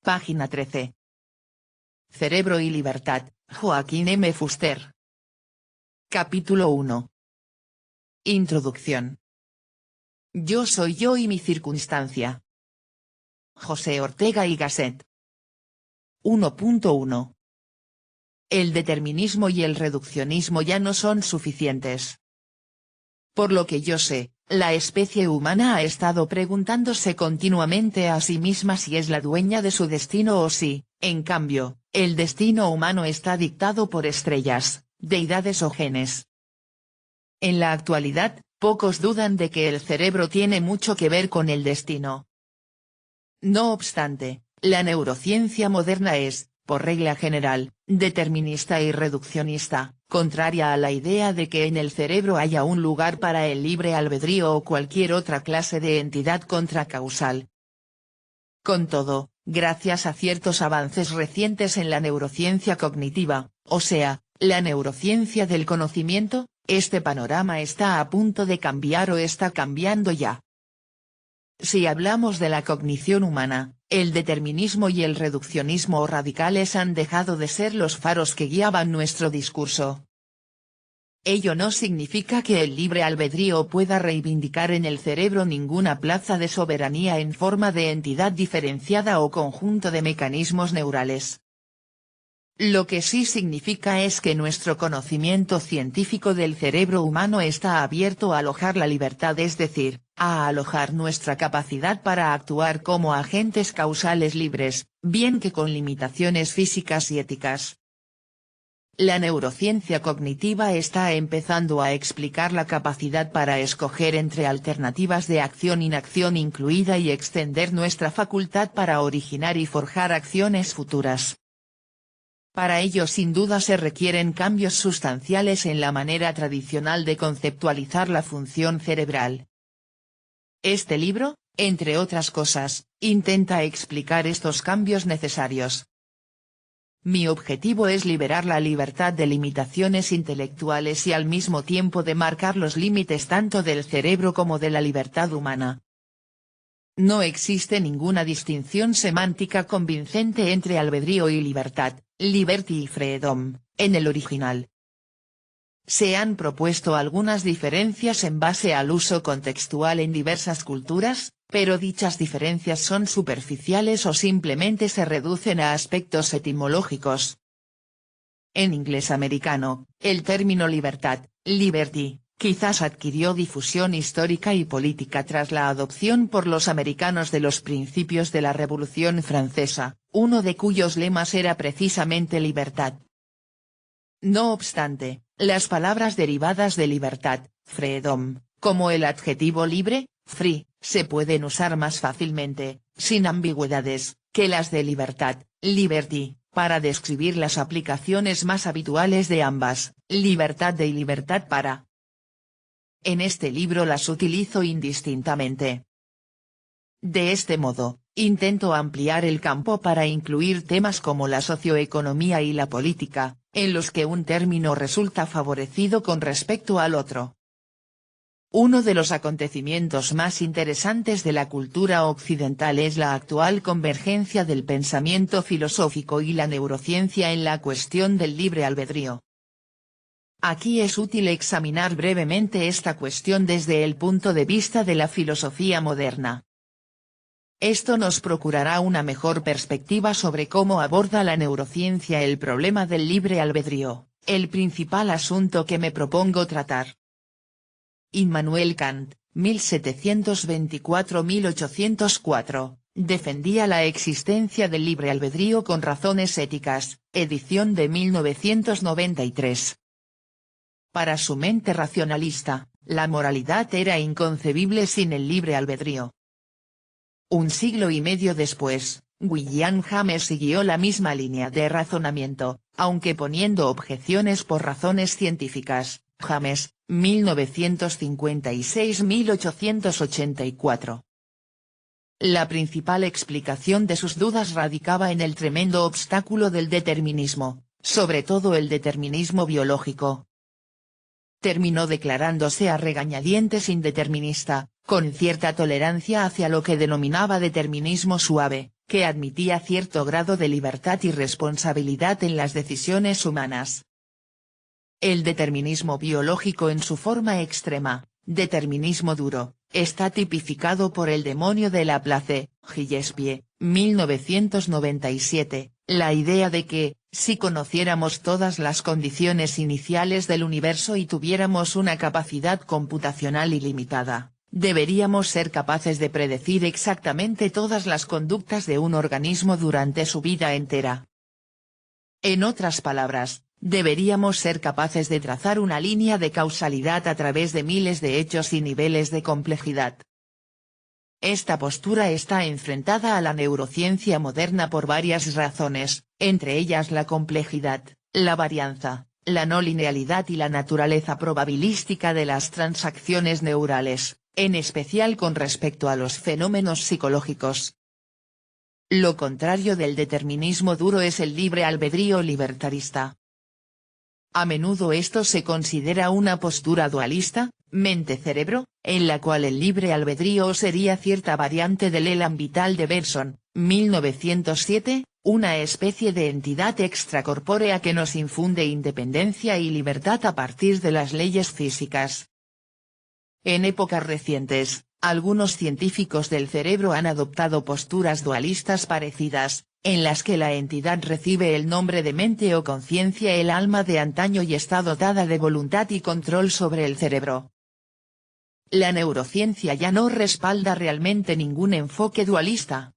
Página 13. Cerebro y libertad, Joaquín M. Fuster. Capítulo 1. Introducción. Yo soy yo y mi circunstancia. José Ortega y Gasset. 1.1. El determinismo y el reduccionismo ya no son suficientes. Por lo que yo sé, la especie humana ha estado preguntándose continuamente a sí misma si es la dueña de su destino o si, en cambio, el destino humano está dictado por estrellas, deidades o genes. En la actualidad, pocos dudan de que el cerebro tiene mucho que ver con el destino. No obstante, la neurociencia moderna es, por regla general, determinista y reduccionista, contraria a la idea de que en el cerebro haya un lugar para el libre albedrío o cualquier otra clase de entidad contracausal. Con todo, gracias a ciertos avances recientes en la neurociencia cognitiva, o sea, la neurociencia del conocimiento, este panorama está a punto de cambiar o está cambiando ya. Si hablamos de la cognición humana, el determinismo y el reduccionismo radicales han dejado de ser los faros que guiaban nuestro discurso. Ello no significa que el libre albedrío pueda reivindicar en el cerebro ninguna plaza de soberanía en forma de entidad diferenciada o conjunto de mecanismos neurales. Lo que sí significa es que nuestro conocimiento científico del cerebro humano está abierto a alojar la libertad, es decir, a alojar nuestra capacidad para actuar como agentes causales libres, bien que con limitaciones físicas y éticas. La neurociencia cognitiva está empezando a explicar la capacidad para escoger entre alternativas de acción-inacción incluida y extender nuestra facultad para originar y forjar acciones futuras. Para ello sin duda se requieren cambios sustanciales en la manera tradicional de conceptualizar la función cerebral. Este libro, entre otras cosas, intenta explicar estos cambios necesarios. Mi objetivo es liberar la libertad de limitaciones intelectuales y al mismo tiempo demarcar los límites tanto del cerebro como de la libertad humana. No existe ninguna distinción semántica convincente entre albedrío y libertad, liberty y freedom, en el original. Se han propuesto algunas diferencias en base al uso contextual en diversas culturas, pero dichas diferencias son superficiales o simplemente se reducen a aspectos etimológicos. En inglés americano, el término libertad, liberty, quizás adquirió difusión histórica y política tras la adopción por los americanos de los principios de la Revolución Francesa, uno de cuyos lemas era precisamente libertad. No obstante, las palabras derivadas de libertad, freedom, como el adjetivo libre, free, se pueden usar más fácilmente, sin ambigüedades, que las de libertad, liberty, para describir las aplicaciones más habituales de ambas, libertad de y libertad para. En este libro las utilizo indistintamente. De este modo, intento ampliar el campo para incluir temas como la socioeconomía y la política, en los que un término resulta favorecido con respecto al otro. Uno de los acontecimientos más interesantes de la cultura occidental es la actual convergencia del pensamiento filosófico y la neurociencia en la cuestión del libre albedrío. Aquí es útil examinar brevemente esta cuestión desde el punto de vista de la filosofía moderna. Esto nos procurará una mejor perspectiva sobre cómo aborda la neurociencia el problema del libre albedrío, el principal asunto que me propongo tratar. Immanuel Kant, 1724-1804, defendía la existencia del libre albedrío con razones éticas, edición de 1993. Para su mente racionalista, la moralidad era inconcebible sin el libre albedrío. Un siglo y medio después, William James siguió la misma línea de razonamiento, aunque poniendo objeciones por razones científicas. James, 1956-1884. La principal explicación de sus dudas radicaba en el tremendo obstáculo del determinismo, sobre todo el determinismo biológico. Terminó declarándose a regañadientes indeterminista, con cierta tolerancia hacia lo que denominaba determinismo suave, que admitía cierto grado de libertad y responsabilidad en las decisiones humanas. El determinismo biológico en su forma extrema, determinismo duro, está tipificado por El demonio de Laplace, Gillespie, 1997, la idea de que, si conociéramos todas las condiciones iniciales del universo y tuviéramos una capacidad computacional ilimitada, deberíamos ser capaces de predecir exactamente todas las conductas de un organismo durante su vida entera. En otras palabras, deberíamos ser capaces de trazar una línea de causalidad a través de miles de hechos y niveles de complejidad. Esta postura está enfrentada a la neurociencia moderna por varias razones, entre ellas la complejidad, la varianza, la no linealidad y la naturaleza probabilística de las transacciones neurales, en especial con respecto a los fenómenos psicológicos. Lo contrario del determinismo duro es el libre albedrío libertarista. A menudo esto se considera una postura dualista, mente-cerebro, en la cual el libre albedrío sería cierta variante del elan vital de Bergson, 1907, una especie de entidad extracorpórea que nos infunde independencia y libertad a partir de las leyes físicas. En épocas recientes, algunos científicos del cerebro han adoptado posturas dualistas parecidas, en las que la entidad recibe el nombre de mente o conciencia, el alma de antaño, y está dotada de voluntad y control sobre el cerebro. La neurociencia ya no respalda realmente ningún enfoque dualista.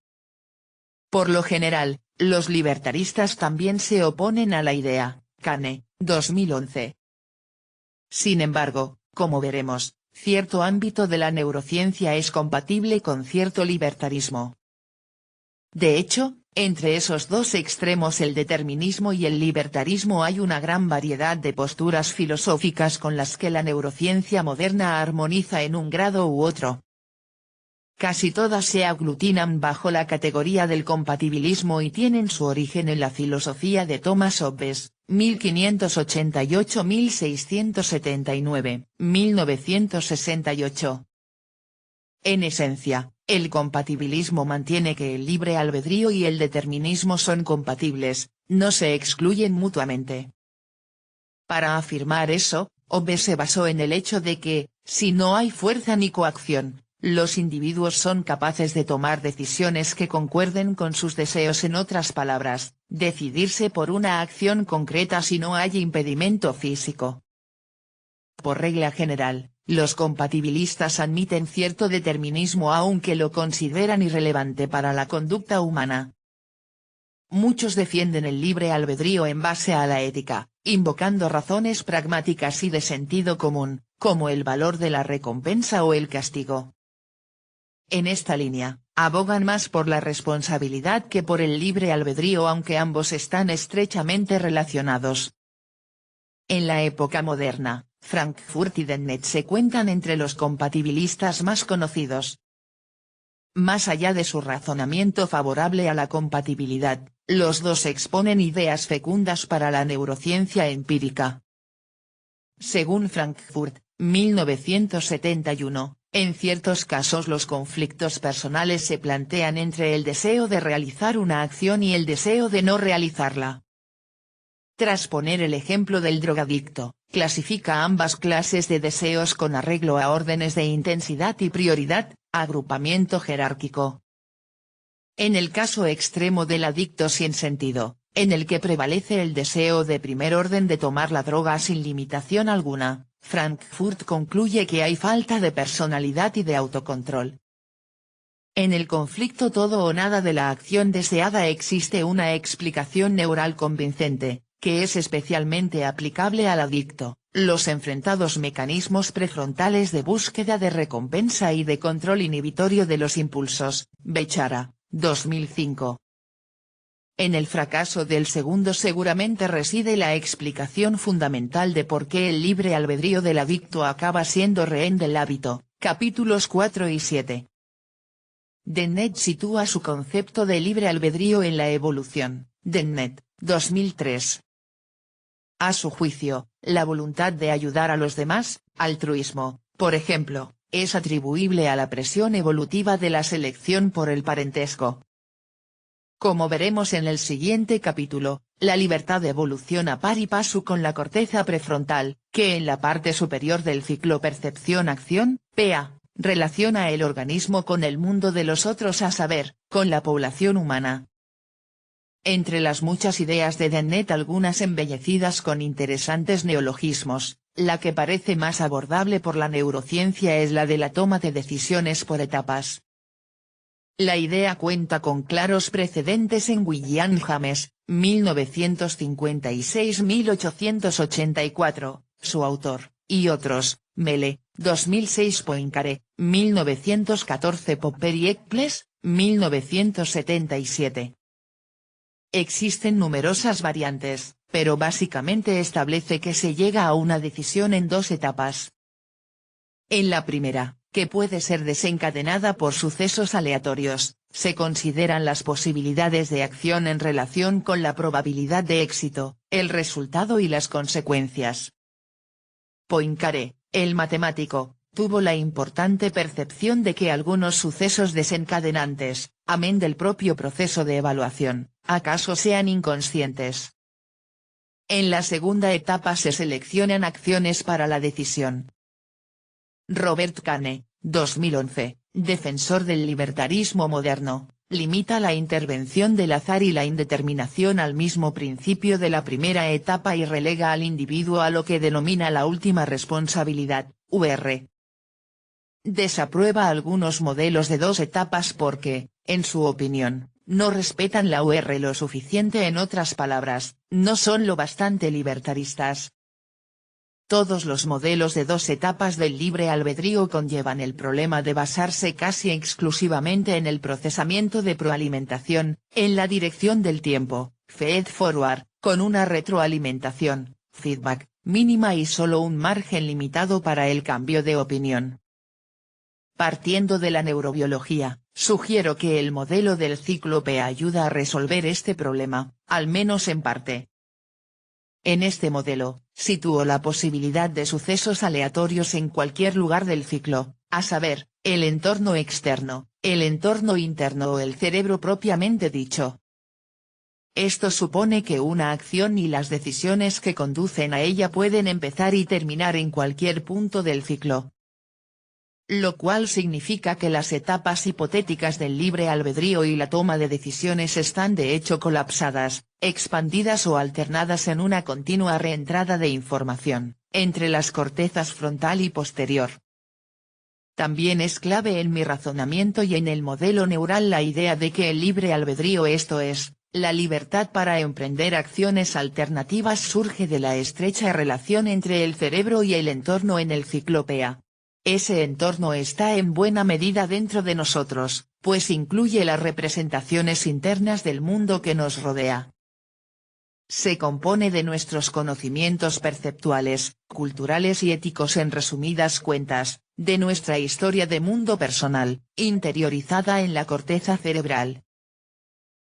Por lo general, los libertaristas también se oponen a la idea. Kane, 2011. Sin embargo, como veremos, cierto ámbito de la neurociencia es compatible con cierto libertarismo. De hecho, entre esos dos extremos, el determinismo y el libertarismo, hay una gran variedad de posturas filosóficas con las que la neurociencia moderna armoniza en un grado u otro. Casi todas se aglutinan bajo la categoría del compatibilismo y tienen su origen en la filosofía de Thomas Hobbes, 1588-1679, 1968. En esencia, el compatibilismo mantiene que el libre albedrío y el determinismo son compatibles, no se excluyen mutuamente. Para afirmar eso, Hobbes se basó en el hecho de que, si no hay fuerza ni coacción, los individuos son capaces de tomar decisiones que concuerden con sus deseos. En otras palabras, decidirse por una acción concreta si no hay impedimento físico. Por regla general, los compatibilistas admiten cierto determinismo aunque lo consideran irrelevante para la conducta humana. Muchos defienden el libre albedrío en base a la ética, invocando razones pragmáticas y de sentido común, como el valor de la recompensa o el castigo. En esta línea, abogan más por la responsabilidad que por el libre albedrío, aunque ambos están estrechamente relacionados. En la época moderna, Frankfurt y Dennett se cuentan entre los compatibilistas más conocidos. Más allá de su razonamiento favorable a la compatibilidad, los dos exponen ideas fecundas para la neurociencia empírica. Según Frankfurt, 1971, en ciertos casos los conflictos personales se plantean entre el deseo de realizar una acción y el deseo de no realizarla. Tras poner el ejemplo del drogadicto, clasifica ambas clases de deseos con arreglo a órdenes de intensidad y prioridad, agrupamiento jerárquico. En el caso extremo del adicto sin sentido, en el que prevalece el deseo de primer orden de tomar la droga sin limitación alguna, Frankfurt concluye que hay falta de personalidad y de autocontrol. En el conflicto todo o nada de la acción deseada existe una explicación neural convincente, que es especialmente aplicable al adicto, los enfrentados mecanismos prefrontales de búsqueda de recompensa y de control inhibitorio de los impulsos, Bechara, 2005. En el fracaso del segundo seguramente reside la explicación fundamental de por qué el libre albedrío del adicto acaba siendo rehén del hábito, capítulos 4 y 7. Dennett sitúa su concepto de libre albedrío en la evolución, Dennett, 2003. A su juicio, la voluntad de ayudar a los demás, altruismo, por ejemplo, es atribuible a la presión evolutiva de la selección por el parentesco. Como veremos en el siguiente capítulo, la libertad evoluciona par y paso con la corteza prefrontal, que en la parte superior del ciclo percepción-acción, PA, relaciona el organismo con el mundo de los otros, a saber, con la población humana. Entre las muchas ideas de Dennett, algunas embellecidas con interesantes neologismos, la que parece más abordable por la neurociencia es la de la toma de decisiones por etapas. La idea cuenta con claros precedentes en William James, 1956-1884, su autor, y otros, Mele, 2006, Poincaré, 1914, Popper y Eccles, 1977. Existen numerosas variantes, pero básicamente establece que se llega a una decisión en dos etapas. En la primera, que puede ser desencadenada por sucesos aleatorios, se consideran las posibilidades de acción en relación con la probabilidad de éxito, el resultado y las consecuencias. Poincaré, el matemático, tuvo la importante percepción de que algunos sucesos desencadenantes, amén del propio proceso de evaluación, acaso sean inconscientes. En la segunda etapa se seleccionan acciones para la decisión. Robert Kane, 2011, defensor del libertarismo moderno, limita la intervención del azar y la indeterminación al mismo principio de la primera etapa y relega al individuo a lo que denomina la última responsabilidad, UR. Desaprueba algunos modelos de dos etapas porque, en su opinión, no respetan la UR lo suficiente, en otras palabras, no son lo bastante libertaristas. Todos los modelos de dos etapas del libre albedrío conllevan el problema de basarse casi exclusivamente en el procesamiento de proalimentación, en la dirección del tiempo, feed forward, con una retroalimentación, feedback, mínima y solo un margen limitado para el cambio de opinión. Partiendo de la neurobiología, sugiero que el modelo del ciclo P ayuda a resolver este problema, al menos en parte. En este modelo, sitúo la posibilidad de sucesos aleatorios en cualquier lugar del ciclo, a saber, el entorno externo, el entorno interno o el cerebro propiamente dicho. Esto supone que una acción y las decisiones que conducen a ella pueden empezar y terminar en cualquier punto del ciclo. Lo cual significa que las etapas hipotéticas del libre albedrío y la toma de decisiones están de hecho colapsadas, expandidas o alternadas en una continua reentrada de información, entre las cortezas frontal y posterior. También es clave en mi razonamiento y en el modelo neural la idea de que el libre albedrío, esto es, la libertad para emprender acciones alternativas, surge de la estrecha relación entre el cerebro y el entorno en el ciclo PA. Ese entorno está en buena medida dentro de nosotros, pues incluye las representaciones internas del mundo que nos rodea. Se compone de nuestros conocimientos perceptuales, culturales y éticos, en resumidas cuentas, de nuestra historia de mundo personal, interiorizada en la corteza cerebral.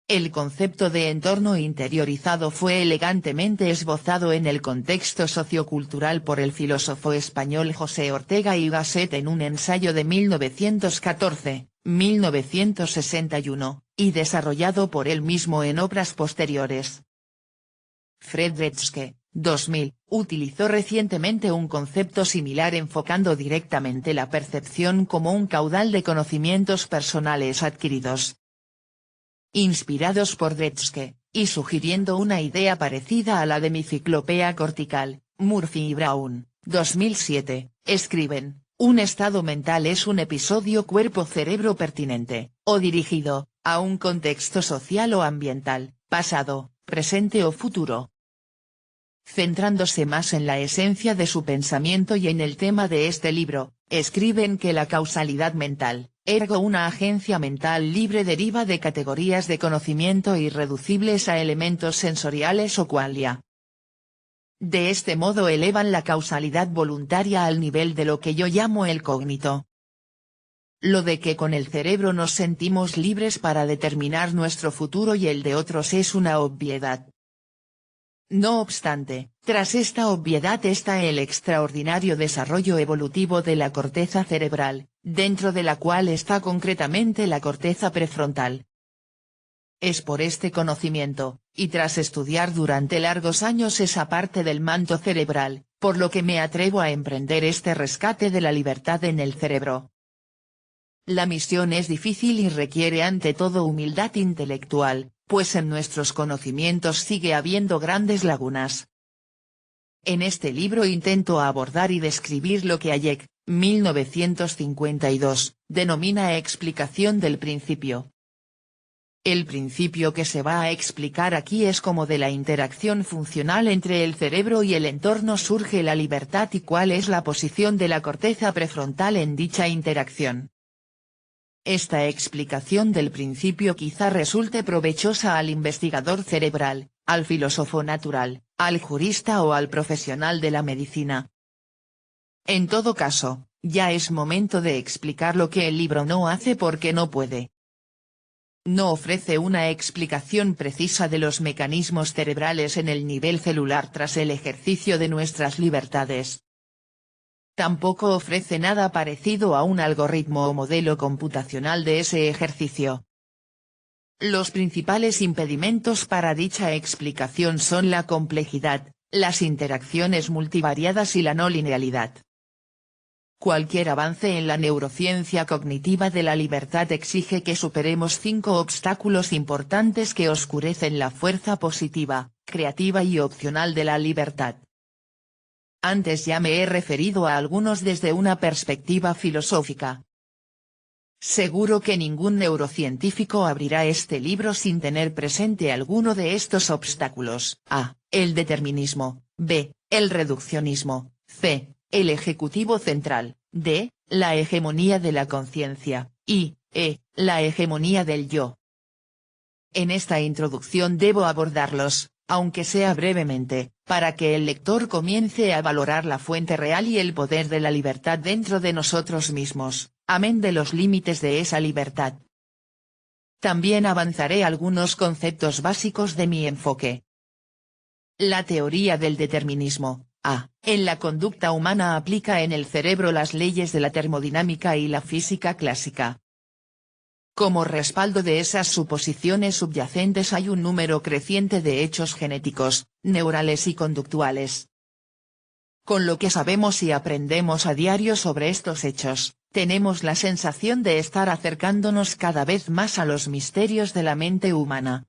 El concepto de entorno interiorizado fue elegantemente esbozado en el contexto sociocultural por el filósofo español José Ortega y Gasset en un ensayo de 1914, 1961, y desarrollado por él mismo en obras posteriores. Fred Retzke, 2000, utilizó recientemente un concepto similar enfocando directamente la percepción como un caudal de conocimientos personales adquiridos. Inspirados por Retzke, y sugiriendo una idea parecida a la de mi ciclopea cortical, Murphy y Brown, 2007, escriben, un estado mental es un episodio cuerpo-cerebro pertinente, o dirigido, a un contexto social o ambiental, pasado, presente o futuro. Centrándose más en la esencia de su pensamiento y en el tema de este libro, escriben que la causalidad mental, ergo una agencia mental libre, deriva de categorías de conocimiento irreducibles a elementos sensoriales o qualia. De este modo elevan la causalidad voluntaria al nivel de lo que yo llamo el cógnito. Lo de que con el cerebro nos sentimos libres para determinar nuestro futuro y el de otros es una obviedad. No obstante, tras esta obviedad está el extraordinario desarrollo evolutivo de la corteza cerebral, dentro de la cual está concretamente la corteza prefrontal. Es por este conocimiento, y tras estudiar durante largos años esa parte del manto cerebral, por lo que me atrevo a emprender este rescate de la libertad en el cerebro. La misión es difícil y requiere ante todo humildad intelectual, pues en nuestros conocimientos sigue habiendo grandes lagunas. En este libro intento abordar y describir lo que Hayek, 1952, denomina explicación del principio. El principio que se va a explicar aquí es cómo de la interacción funcional entre el cerebro y el entorno surge la libertad y cuál es la posición de la corteza prefrontal en dicha interacción. Esta explicación del principio quizá resulte provechosa al investigador cerebral, al filósofo natural, al jurista o al profesional de la medicina. En todo caso, ya es momento de explicar lo que el libro no hace porque no puede. No ofrece una explicación precisa de los mecanismos cerebrales en el nivel celular tras el ejercicio de nuestras libertades. Tampoco ofrece nada parecido a un algoritmo o modelo computacional de ese ejercicio. Los principales impedimentos para dicha explicación son la complejidad, las interacciones multivariadas y la no linealidad. Cualquier avance en la neurociencia cognitiva de la libertad exige que superemos 5 obstáculos importantes que oscurecen la fuerza positiva, creativa y opcional de la libertad. Antes ya me he referido a algunos desde una perspectiva filosófica. Seguro que ningún neurocientífico abrirá este libro sin tener presente alguno de estos obstáculos: a. El determinismo, b. El reduccionismo, c. El ejecutivo central, d. La hegemonía de la conciencia, y e. La hegemonía del yo. En esta introducción debo abordarlos, aunque sea brevemente, para que el lector comience a valorar la fuente real y el poder de la libertad dentro de nosotros mismos, amén de los límites de esa libertad. También avanzaré algunos conceptos básicos de mi enfoque. La teoría del determinismo. A. En la conducta humana aplica en el cerebro las leyes de la termodinámica y la física clásica. Como respaldo de esas suposiciones subyacentes hay un número creciente de hechos genéticos, neurales y conductuales. Con lo que sabemos y aprendemos a diario sobre estos hechos, tenemos la sensación de estar acercándonos cada vez más a los misterios de la mente humana.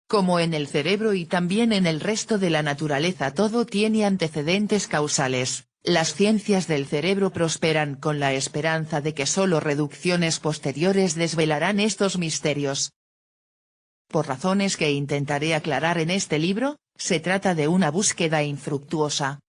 Como en el cerebro y también en el resto de la naturaleza todo tiene antecedentes causales, las ciencias del cerebro prosperan con la esperanza de que solo reducciones posteriores desvelarán estos misterios. Por razones que intentaré aclarar en este libro, se trata de una búsqueda infructuosa.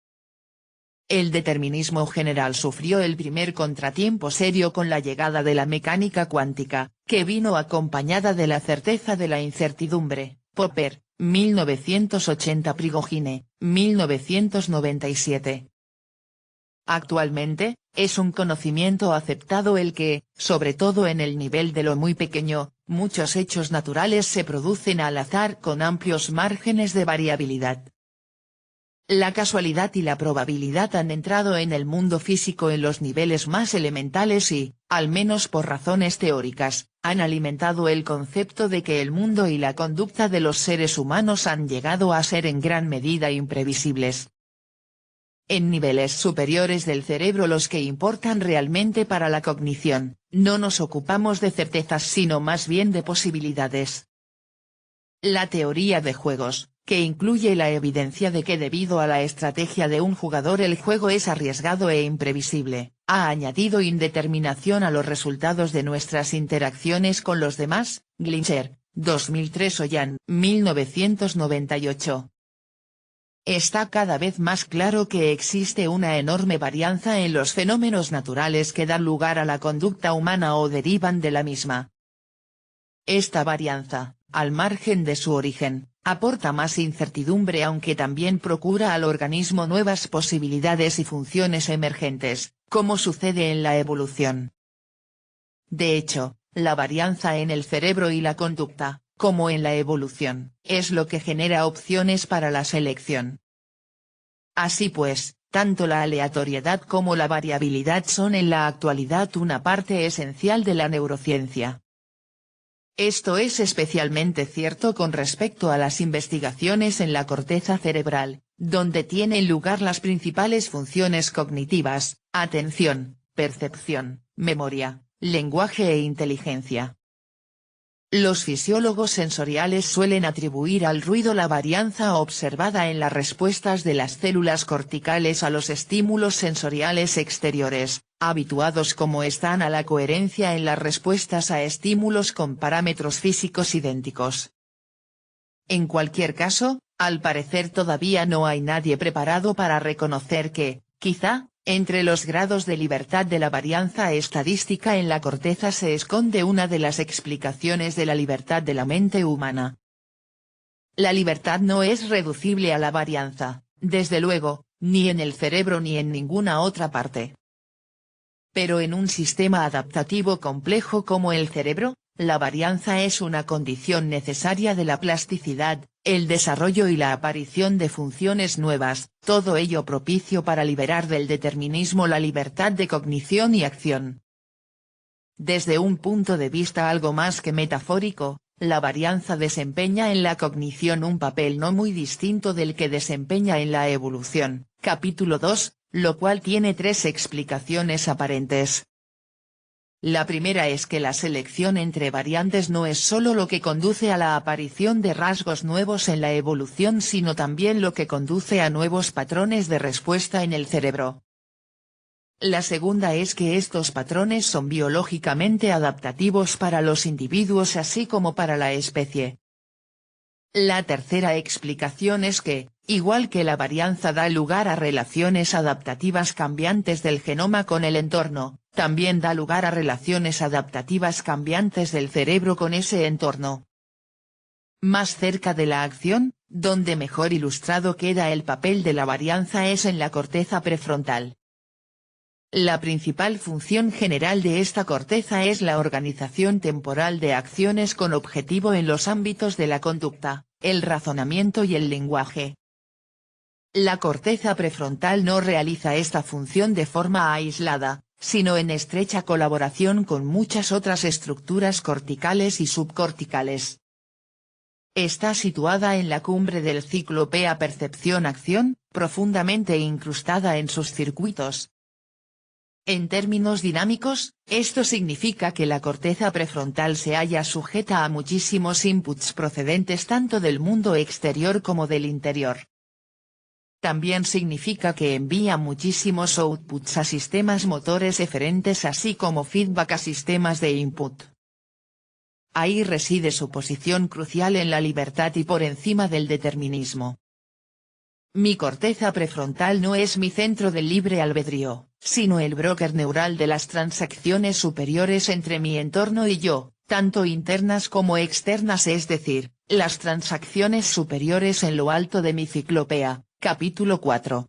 El determinismo general sufrió el primer contratiempo serio con la llegada de la mecánica cuántica, que vino acompañada de la certeza de la incertidumbre. Popper, 1980. Prigogine, 1997. Actualmente, es un conocimiento aceptado el que, sobre todo en el nivel de lo muy pequeño, muchos hechos naturales se producen al azar con amplios márgenes de variabilidad. La casualidad y la probabilidad han entrado en el mundo físico en los niveles más elementales y, al menos por razones teóricas, han alimentado el concepto de que el mundo y la conducta de los seres humanos han llegado a ser en gran medida imprevisibles. En niveles superiores del cerebro, los que importan realmente para la cognición, no nos ocupamos de certezas sino más bien de posibilidades. La teoría de juegos, que incluye la evidencia de que debido a la estrategia de un jugador el juego es arriesgado e imprevisible, ha añadido indeterminación a los resultados de nuestras interacciones con los demás. Glincher, 2003. Oyan, 1998. Está cada vez más claro que existe una enorme varianza en los fenómenos naturales que dan lugar a la conducta humana o derivan de la misma. Esta varianza, al margen de su origen, aporta más incertidumbre aunque también procura al organismo nuevas posibilidades y funciones emergentes, como sucede en la evolución. De hecho, la varianza en el cerebro y la conducta, como en la evolución, es lo que genera opciones para la selección. Así pues, tanto la aleatoriedad como la variabilidad son en la actualidad una parte esencial de la neurociencia. Esto es especialmente cierto con respecto a las investigaciones en la corteza cerebral, donde tienen lugar las principales funciones cognitivas: atención, percepción, memoria, lenguaje e inteligencia. Los fisiólogos sensoriales suelen atribuir al ruido la varianza observada en las respuestas de las células corticales a los estímulos sensoriales exteriores, habituados como están a la coherencia en las respuestas a estímulos con parámetros físicos idénticos. En cualquier caso, al parecer todavía no hay nadie preparado para reconocer que, quizá, entre los grados de libertad de la varianza estadística en la corteza se esconde una de las explicaciones de la libertad de la mente humana. La libertad no es reducible a la varianza, desde luego, ni en el cerebro ni en ninguna otra parte. Pero en un sistema adaptativo complejo como el cerebro, la varianza es una condición necesaria de la plasticidad, el desarrollo y la aparición de funciones nuevas, todo ello propicio para liberar del determinismo la libertad de cognición y acción. Desde un punto de vista algo más que metafórico, la varianza desempeña en la cognición un papel no muy distinto del que desempeña en la evolución, capítulo 2, lo cual tiene tres explicaciones aparentes. La primera es que la selección entre variantes no es solo lo que conduce a la aparición de rasgos nuevos en la evolución, sino también lo que conduce a nuevos patrones de respuesta en el cerebro. La segunda es que estos patrones son biológicamente adaptativos para los individuos así como para la especie. La tercera explicación es que, igual que la varianza da lugar a relaciones adaptativas cambiantes del genoma con el entorno, también da lugar a relaciones adaptativas cambiantes del cerebro con ese entorno. Más cerca de la acción, donde mejor ilustrado queda el papel de la varianza es en la corteza prefrontal. La principal función general de esta corteza es la organización temporal de acciones con objetivo en los ámbitos de la conducta, el razonamiento y el lenguaje. La corteza prefrontal no realiza esta función de forma aislada, sino en estrecha colaboración con muchas otras estructuras corticales y subcorticales. Está situada en la cumbre del ciclo PEA percepción-acción, profundamente incrustada en sus circuitos. En términos dinámicos, esto significa que la corteza prefrontal se halla sujeta a muchísimos inputs procedentes tanto del mundo exterior como del interior. También significa que envía muchísimos outputs a sistemas motores eferentes así como feedback a sistemas de input. Ahí reside su posición crucial en la libertad y por encima del determinismo. Mi corteza prefrontal no es mi centro del libre albedrío, sino el broker neural de las transacciones superiores entre mi entorno y yo, tanto internas como externas, es decir, las transacciones superiores en lo alto de mi ciclo PEA, capítulo 4.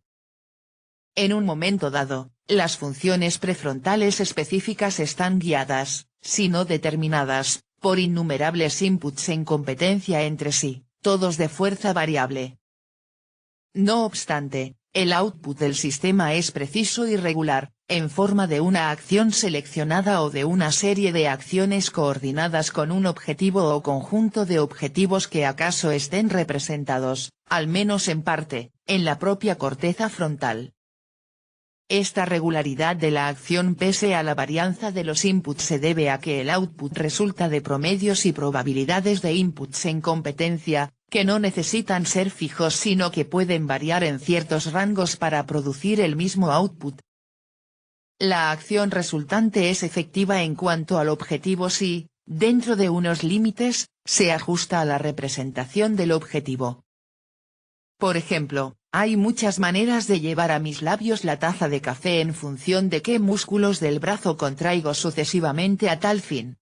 En un momento dado, las funciones prefrontales específicas están guiadas, si no determinadas, por innumerables inputs en competencia entre sí, todos de fuerza variable. No obstante, el output del sistema es preciso y regular, en forma de una acción seleccionada o de una serie de acciones coordinadas con un objetivo o conjunto de objetivos que acaso estén representados, al menos en parte, en la propia corteza frontal. Esta regularidad de la acción pese a la varianza de los inputs se debe a que el output resulta de promedios y probabilidades de inputs en competencia, que no necesitan ser fijos sino que pueden variar en ciertos rangos para producir el mismo output. La acción resultante es efectiva en cuanto al objetivo si, dentro de unos límites, se ajusta a la representación del objetivo. Por ejemplo, hay muchas maneras de llevar a mis labios la taza de café en función de qué músculos del brazo contraigo sucesivamente a tal fin.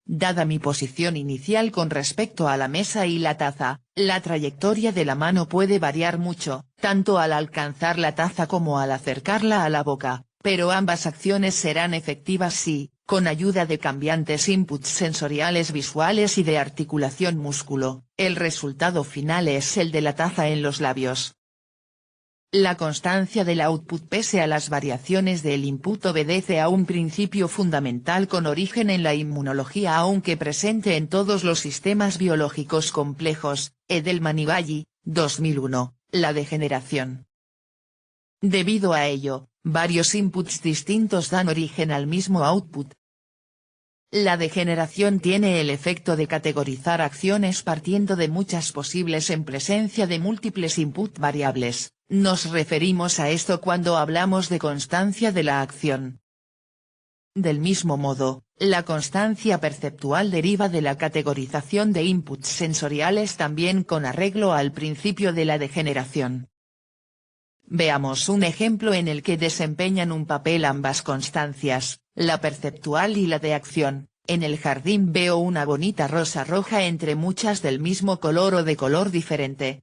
Dada mi posición inicial con respecto a la mesa y la taza, la trayectoria de la mano puede variar mucho, tanto al alcanzar la taza como al acercarla a la boca, pero ambas acciones serán efectivas si, con ayuda de cambiantes inputs sensoriales visuales y de articulación músculo, el resultado final es el de la taza en los labios. La constancia del output pese a las variaciones del input obedece a un principio fundamental con origen en la inmunología aunque presente en todos los sistemas biológicos complejos, Edelman y Valli, 2001, la degeneración. Debido a ello, varios inputs distintos dan origen al mismo output. La degeneración tiene el efecto de categorizar acciones partiendo de muchas posibles en presencia de múltiples input variables. Nos referimos a esto cuando hablamos de constancia de la acción. Del mismo modo, la constancia perceptual deriva de la categorización de inputs sensoriales también con arreglo al principio de la degeneración. Veamos un ejemplo en el que desempeñan un papel ambas constancias, la perceptual y la de acción. En el jardín veo una bonita rosa roja entre muchas del mismo color o de color diferente.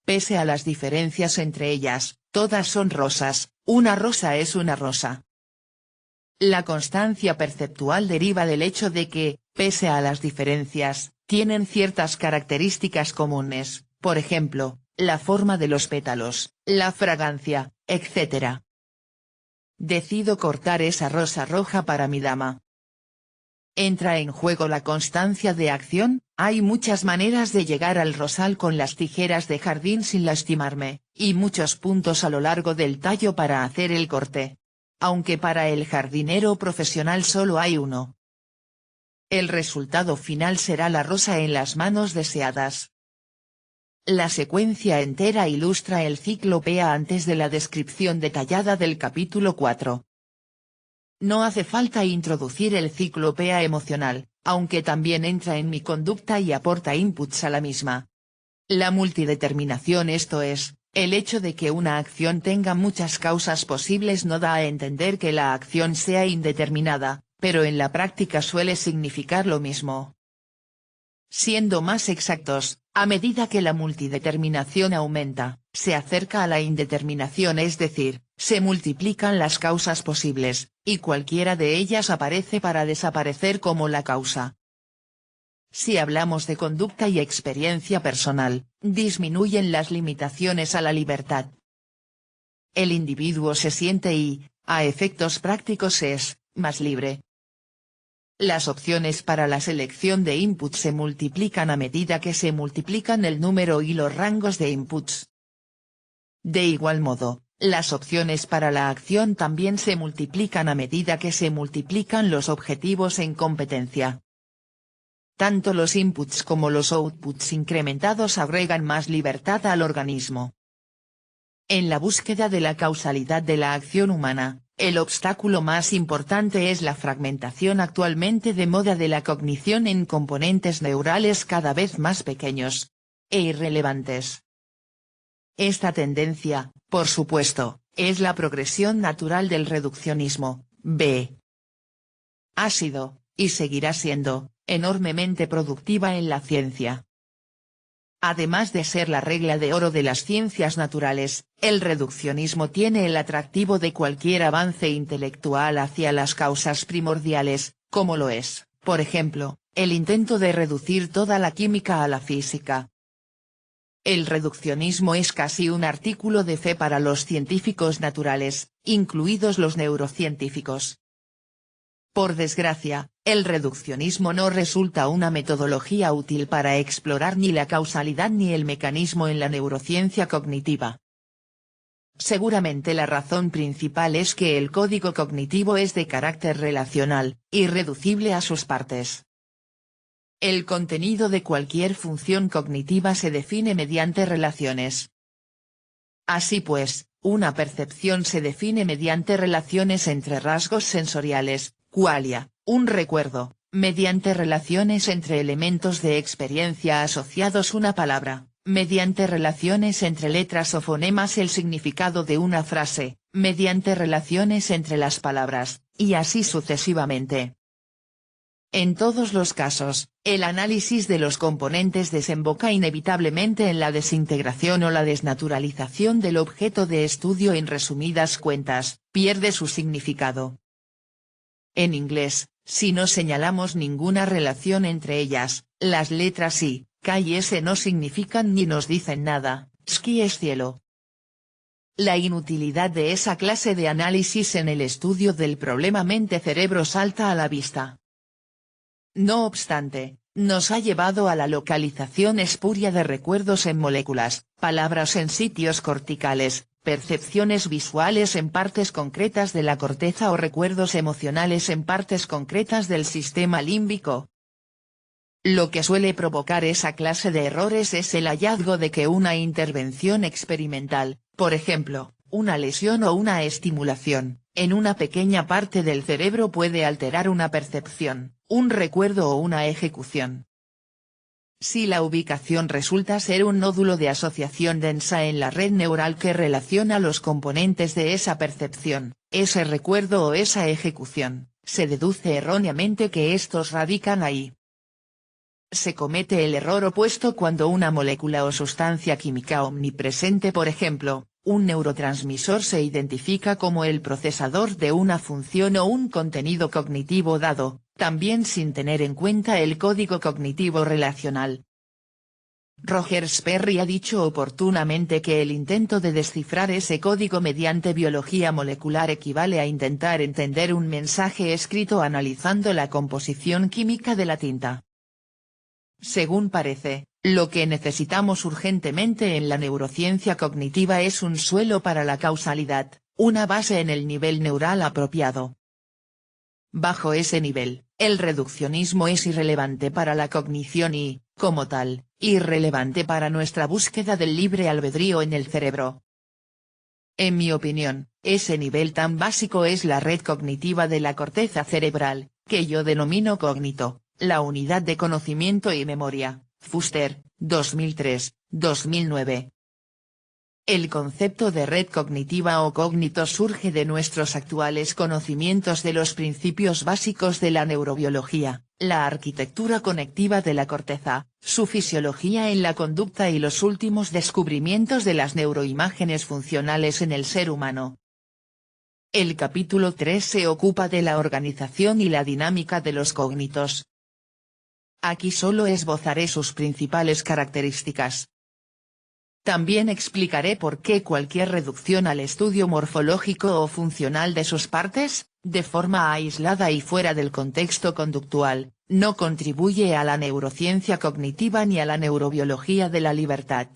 Pese a las diferencias entre ellas, todas son rosas, una rosa es una rosa. La constancia perceptual deriva del hecho de que, pese a las diferencias, tienen ciertas características comunes, por ejemplo, la forma de los pétalos, la fragancia, etc. Decido cortar esa rosa roja para mi dama. Entra en juego la constancia de acción, hay muchas maneras de llegar al rosal con las tijeras de jardín sin lastimarme, y muchos puntos a lo largo del tallo para hacer el corte. Aunque para el jardinero profesional solo hay uno. El resultado final será la rosa en las manos deseadas. La secuencia entera ilustra el ciclo PEA antes de la descripción detallada del capítulo 4. No hace falta introducir el ciclo PEA emocional, aunque también entra en mi conducta y aporta inputs a la misma. La multideterminación, esto es, el hecho de que una acción tenga muchas causas posibles no da a entender que la acción sea indeterminada, pero en la práctica suele significar lo mismo. Siendo más exactos, a medida que la multideterminación aumenta, se acerca a la indeterminación, es decir, se multiplican las causas posibles, y cualquiera de ellas aparece para desaparecer como la causa. Si hablamos de conducta y experiencia personal, disminuyen las limitaciones a la libertad. El individuo se siente y, a efectos prácticos es, más libre. Las opciones para la selección de inputs se multiplican a medida que se multiplican el número y los rangos de inputs. De igual modo, las opciones para la acción también se multiplican a medida que se multiplican los objetivos en competencia. Tanto los inputs como los outputs incrementados agregan más libertad al organismo. En la búsqueda de la causalidad de la acción humana, el obstáculo más importante es la fragmentación actualmente de moda de la cognición en componentes neurales cada vez más pequeños e irrelevantes. Esta tendencia, por supuesto, es la progresión natural del reduccionismo, ha sido, y seguirá siendo, enormemente productiva en la ciencia. Además de ser la regla de oro de las ciencias naturales, el reduccionismo tiene el atractivo de cualquier avance intelectual hacia las causas primordiales, como lo es, por ejemplo, el intento de reducir toda la química a la física. El reduccionismo es casi un artículo de fe para los científicos naturales, incluidos los neurocientíficos. Por desgracia, el reduccionismo no resulta una metodología útil para explorar ni la causalidad ni el mecanismo en la neurociencia cognitiva. Seguramente la razón principal es que el código cognitivo es de carácter relacional, irreducible a sus partes. El contenido de cualquier función cognitiva se define mediante relaciones. Así pues, una percepción se define mediante relaciones entre rasgos sensoriales, qualia, un recuerdo, mediante relaciones entre elementos de experiencia asociados una palabra, mediante relaciones entre letras o fonemas el significado de una frase, mediante relaciones entre las palabras, y así sucesivamente. En todos los casos, el análisis de los componentes desemboca inevitablemente en la desintegración o la desnaturalización del objeto de estudio. En resumidas cuentas, pierde su significado. En inglés, si no señalamos ninguna relación entre ellas, las letras I, K y S no significan ni nos dicen nada. Sky es cielo. La inutilidad de esa clase de análisis en el estudio del problema mente-cerebro salta a la vista. No obstante, nos ha llevado a la localización espuria de recuerdos en moléculas, palabras en sitios corticales, percepciones visuales en partes concretas de la corteza o recuerdos emocionales en partes concretas del sistema límbico. Lo que suele provocar esa clase de errores es el hallazgo de que una intervención experimental, por ejemplo, una lesión o una estimulación, en una pequeña parte del cerebro puede alterar una percepción, un recuerdo o una ejecución. Si la ubicación resulta ser un nódulo de asociación densa en la red neural que relaciona los componentes de esa percepción, ese recuerdo o esa ejecución, se deduce erróneamente que estos radican ahí. Se comete el error opuesto cuando una molécula o sustancia química omnipresente, por ejemplo, un neurotransmisor, se identifica como el procesador de una función o un contenido cognitivo dado, también sin tener en cuenta el código cognitivo relacional. Roger Sperry ha dicho oportunamente que el intento de descifrar ese código mediante biología molecular equivale a intentar entender un mensaje escrito analizando la composición química de la tinta. Según parece, lo que necesitamos urgentemente en la neurociencia cognitiva es un suelo para la causalidad, una base en el nivel neural apropiado. Bajo ese nivel, el reduccionismo es irrelevante para la cognición y, como tal, irrelevante para nuestra búsqueda del libre albedrío en el cerebro. En mi opinión, ese nivel tan básico es la red cognitiva de la corteza cerebral, que yo denomino cognito, la unidad de conocimiento y memoria, Fuster, 2003, 2009. El concepto de red cognitiva o cognito surge de nuestros actuales conocimientos de los principios básicos de la neurobiología, la arquitectura conectiva de la corteza, su fisiología en la conducta y los últimos descubrimientos de las neuroimágenes funcionales en el ser humano. El capítulo 3 se ocupa de la organización y la dinámica de los cognitos. Aquí solo esbozaré sus principales características. También explicaré por qué cualquier reducción al estudio morfológico o funcional de sus partes, de forma aislada y fuera del contexto conductual, no contribuye a la neurociencia cognitiva ni a la neurobiología de la libertad.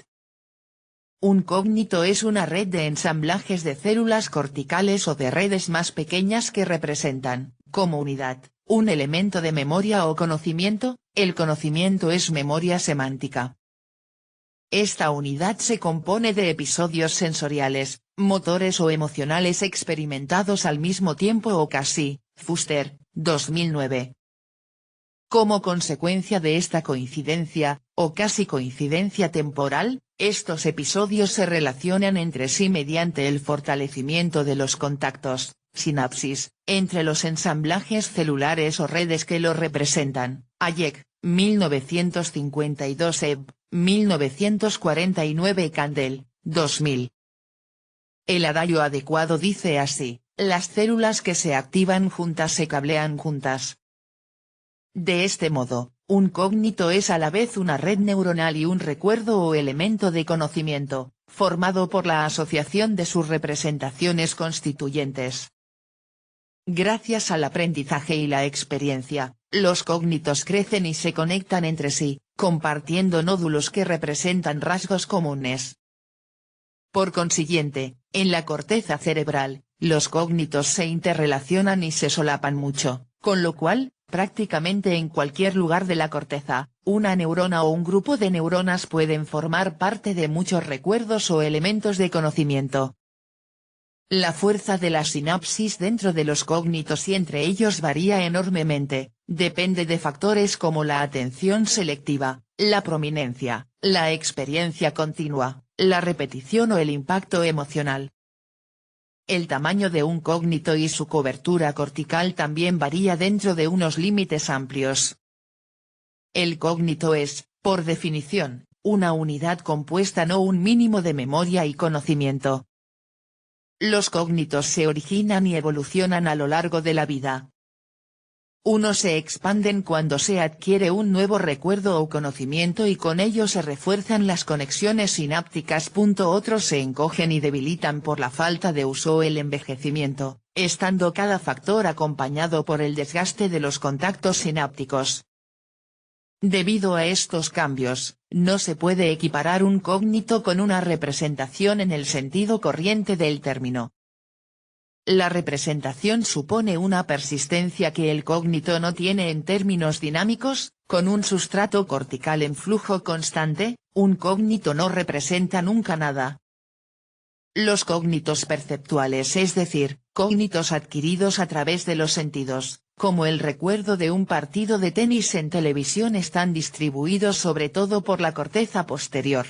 Un cognito es una red de ensamblajes de células corticales o de redes más pequeñas que representan, como unidad, un elemento de memoria o conocimiento. El conocimiento es memoria semántica. Esta unidad se compone de episodios sensoriales, motores o emocionales experimentados al mismo tiempo o casi, Fuster, 2009. Como consecuencia de esta coincidencia, o casi coincidencia temporal, estos episodios se relacionan entre sí mediante el fortalecimiento de los contactos, sinapsis, entre los ensamblajes celulares o redes que lo representan. Hayek, 1952 ed. 1949 Candel, 2000. El adagio adecuado dice así: las células que se activan juntas se cablean juntas. De este modo, un cognito es a la vez una red neuronal y un recuerdo o elemento de conocimiento, formado por la asociación de sus representaciones constituyentes. Gracias al aprendizaje y la experiencia, los cognitos crecen y se conectan entre sí, compartiendo nódulos que representan rasgos comunes. Por consiguiente, en la corteza cerebral, los cognitos se interrelacionan y se solapan mucho, con lo cual, prácticamente en cualquier lugar de la corteza, una neurona o un grupo de neuronas pueden formar parte de muchos recuerdos o elementos de conocimiento. La fuerza de la sinapsis dentro de los cognitos y entre ellos varía enormemente, depende de factores como la atención selectiva, la prominencia, la experiencia continua, la repetición o el impacto emocional. El tamaño de un cógnito y su cobertura cortical también varía dentro de unos límites amplios. El cógnito es, por definición, una unidad compuesta no un mínimo de memoria y conocimiento. Los cógnitos se originan y evolucionan a lo largo de la vida. Unos se expanden cuando se adquiere un nuevo recuerdo o conocimiento y con ello se refuerzan las conexiones sinápticas. Otros se encogen y debilitan por la falta de uso o el envejecimiento, estando cada factor acompañado por el desgaste de los contactos sinápticos. Debido a estos cambios, no se puede equiparar un cógnito con una representación en el sentido corriente del término. La representación supone una persistencia que el cógnito no tiene en términos dinámicos, con un sustrato cortical en flujo constante, un cógnito no representa nunca nada. Los cógnitos perceptuales, es decir, cógnitos adquiridos a través de los sentidos, como el recuerdo de un partido de tenis en televisión, están distribuidos sobre todo por la corteza posterior.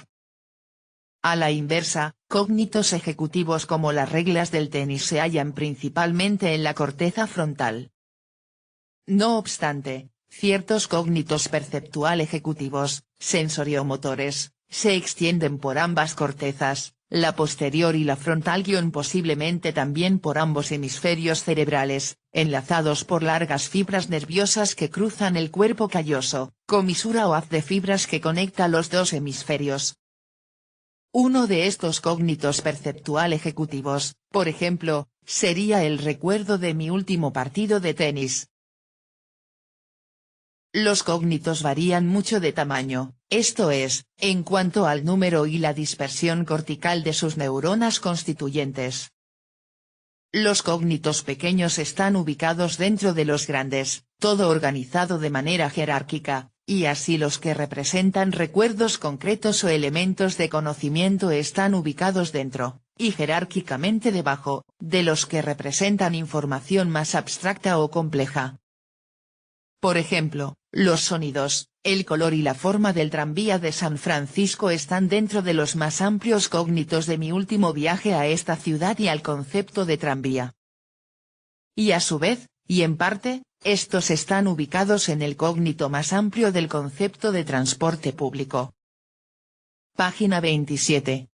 A la inversa, cógnitos ejecutivos como las reglas del tenis se hallan principalmente en la corteza frontal. No obstante, ciertos cógnitos perceptual ejecutivos, sensorio-motores, se extienden por ambas cortezas, la posterior y la frontal, posiblemente también por ambos hemisferios cerebrales, enlazados por largas fibras nerviosas que cruzan el cuerpo calloso, comisura o haz de fibras que conecta los dos hemisferios. Uno de estos cógnitos perceptual ejecutivos, por ejemplo, sería el recuerdo de mi último partido de tenis. Los cógnitos varían mucho de tamaño, esto es, en cuanto al número y la dispersión cortical de sus neuronas constituyentes. Los cógnitos pequeños están ubicados dentro de los grandes, todo organizado de manera jerárquica, y así los que representan recuerdos concretos o elementos de conocimiento están ubicados dentro, y jerárquicamente debajo, de los que representan información más abstracta o compleja. Por ejemplo, los sonidos, el color y la forma del tranvía de San Francisco están dentro de los más amplios cógnitos de mi último viaje a esta ciudad y al concepto de tranvía. Y a su vez, y en parte, estos están ubicados en el cógnito más amplio del concepto de transporte público. Página 27.